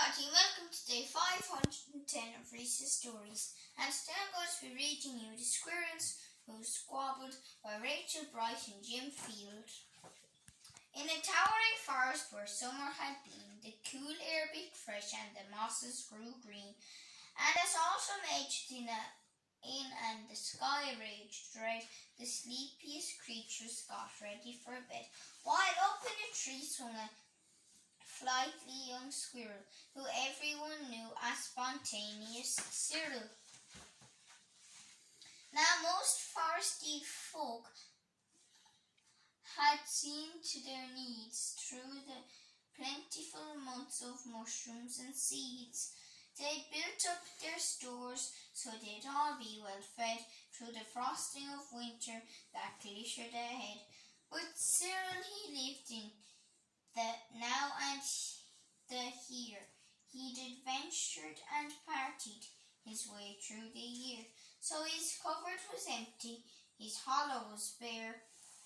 everybody, welcome to day 510 of Rhys's stories. And today I'm going to be reading you The Squirrels Who Squabbled by Rachel Bright and Jim Field. In a towering forest where summer had been, the cool air beat fresh and the mosses grew green. And as autumn aged in and the sky raged red, the sleepiest creatures got ready for bed, while up in a tree swung a flightly young squirrel, who everyone knew as Spontaneous Cyril. Now most foresty folk had seen to their needs through the plentiful months of mushrooms and seeds. They'd built up their stores so they'd all be well fed through the frosting of winter that glittered ahead. But Cyril he lived in the now and the here. He'd adventured and partied his way through the year. So his cupboard was empty, his hollow was bare.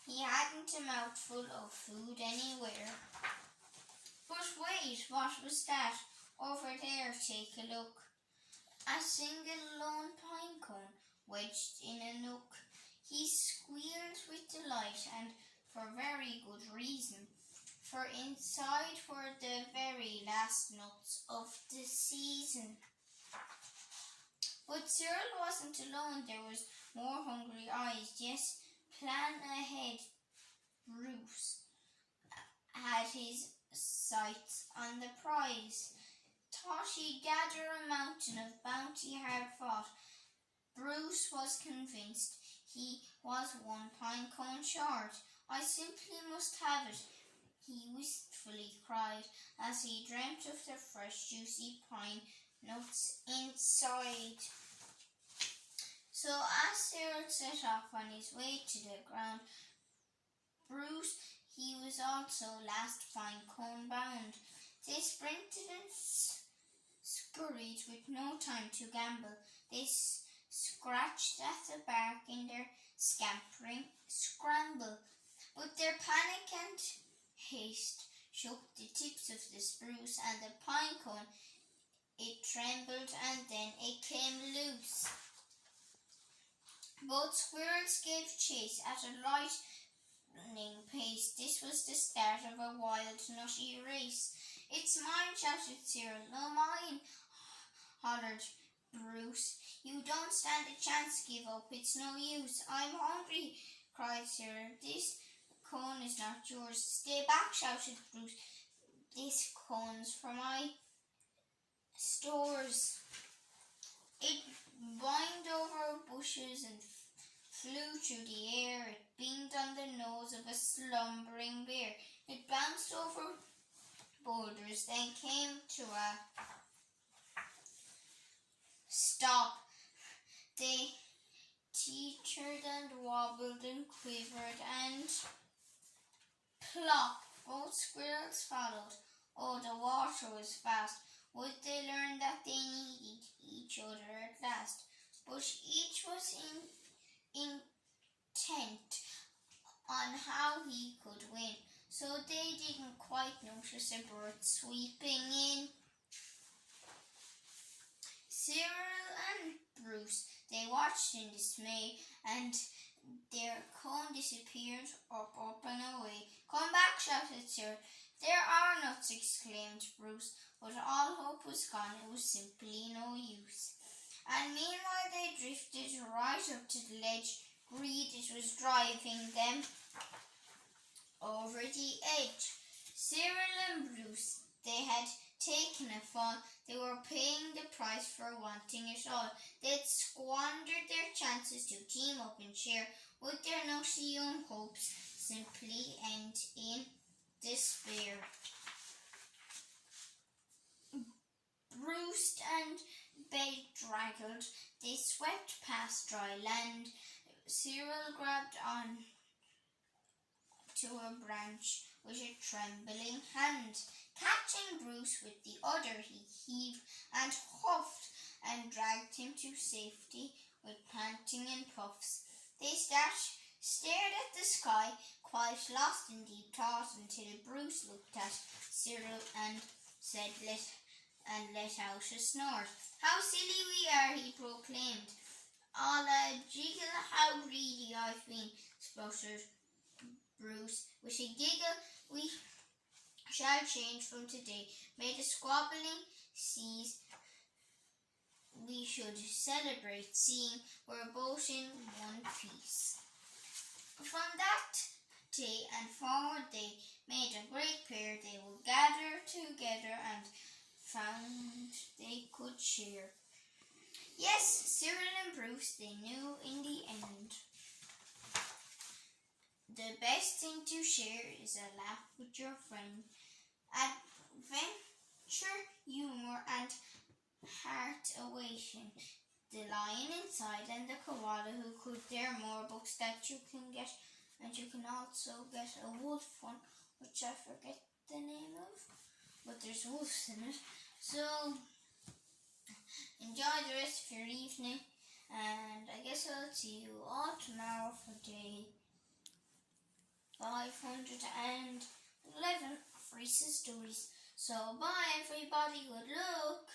He hadn't a mouthful of food anywhere. But wait, what was that? Over there, take a look. A single lone pine cone wedged in a nook. He squealed with delight, and for very good reason. For inside were the very last nuts of the season. But Cyril wasn't alone, there was more hungry eyes. Yes, plan ahead, Rhys had his sights on the prize. Thought he'd gather a mountain of bounty hard fought. Rhys was convinced he was one pine cone short. I simply must have it, he wistfully cried, as he dreamt of the fresh, juicy pine nuts inside. So as Cyril set off on his way to the ground, Rhys, he was also last pine cone bound. They sprinted and scurried with no time to gamble. They scratched at the bark in their scampering scramble, but their panic and haste shook the tips of the spruce, and the pine cone, it trembled and then it came loose. Both squirrels gave chase at a lightning pace. This was the start of a wild, nutty race. It's mine, shouted Cyril. No, mine, hollered Rhys. You don't stand a chance, give up, it's no use. I'm hungry, cried Cyril. This cone is not yours. Stay back, shouted Rhys. This cone's for my stores. It whined over bushes and flew through the air. It beamed on the nose of a slumbering bear. It bounced over boulders, then came to a stop. They teetered and wobbled and quivered and plop. Both squirrels followed. Oh, the water was fast. Would they learn that they needed each other at last? But each was intent on how he could win, so they didn't quite notice a bird sweeping in. Cyril and Rhys, they watched in dismay, and their cone disappeared up and away. Come back, shouted Cyril. There are nuts, exclaimed Rhys, but all hope was gone. It was simply no use. And meanwhile they drifted right up to the ledge. Greed, it was driving them over the edge. Cyril and Rhys, they had taken a fall. They were paying the price for wanting it all. They'd squandered their chances to team up and share. Would their nutty young hopes simply end in despair? Bruised and bedraggled, they swept past dry land. Cyril grabbed on to a branch with a trembling hand. Catching Rhys with the other, he heaved and huffed and dragged him to safety with panting and puffs. They stared at the sky, quite lost in deep thought, until Rhys looked at Cyril and said, and let out a snort. "How silly we are," he proclaimed. "Alla jiggle, how greedy I've been," spluttered Bruce. With a giggle, "We shall change from today. May the squabbling cease. We should celebrate, seeing we're both in one piece." From that day and forward they made a great pair. They would gather together and found they could share. Yes, Cyril and Bruce, they knew in the end. The best thing to share is a laugh with your friend. Adventure, humor, and heart awaiting. The lion inside and the koala who could. There are more books that you can get, and you can also get a wolf one, which I forget the name of, but there's wolves in it. So enjoy the rest of your evening, and I guess I'll see you all tomorrow for day 511 of Rhys's stories. So bye everybody, good luck.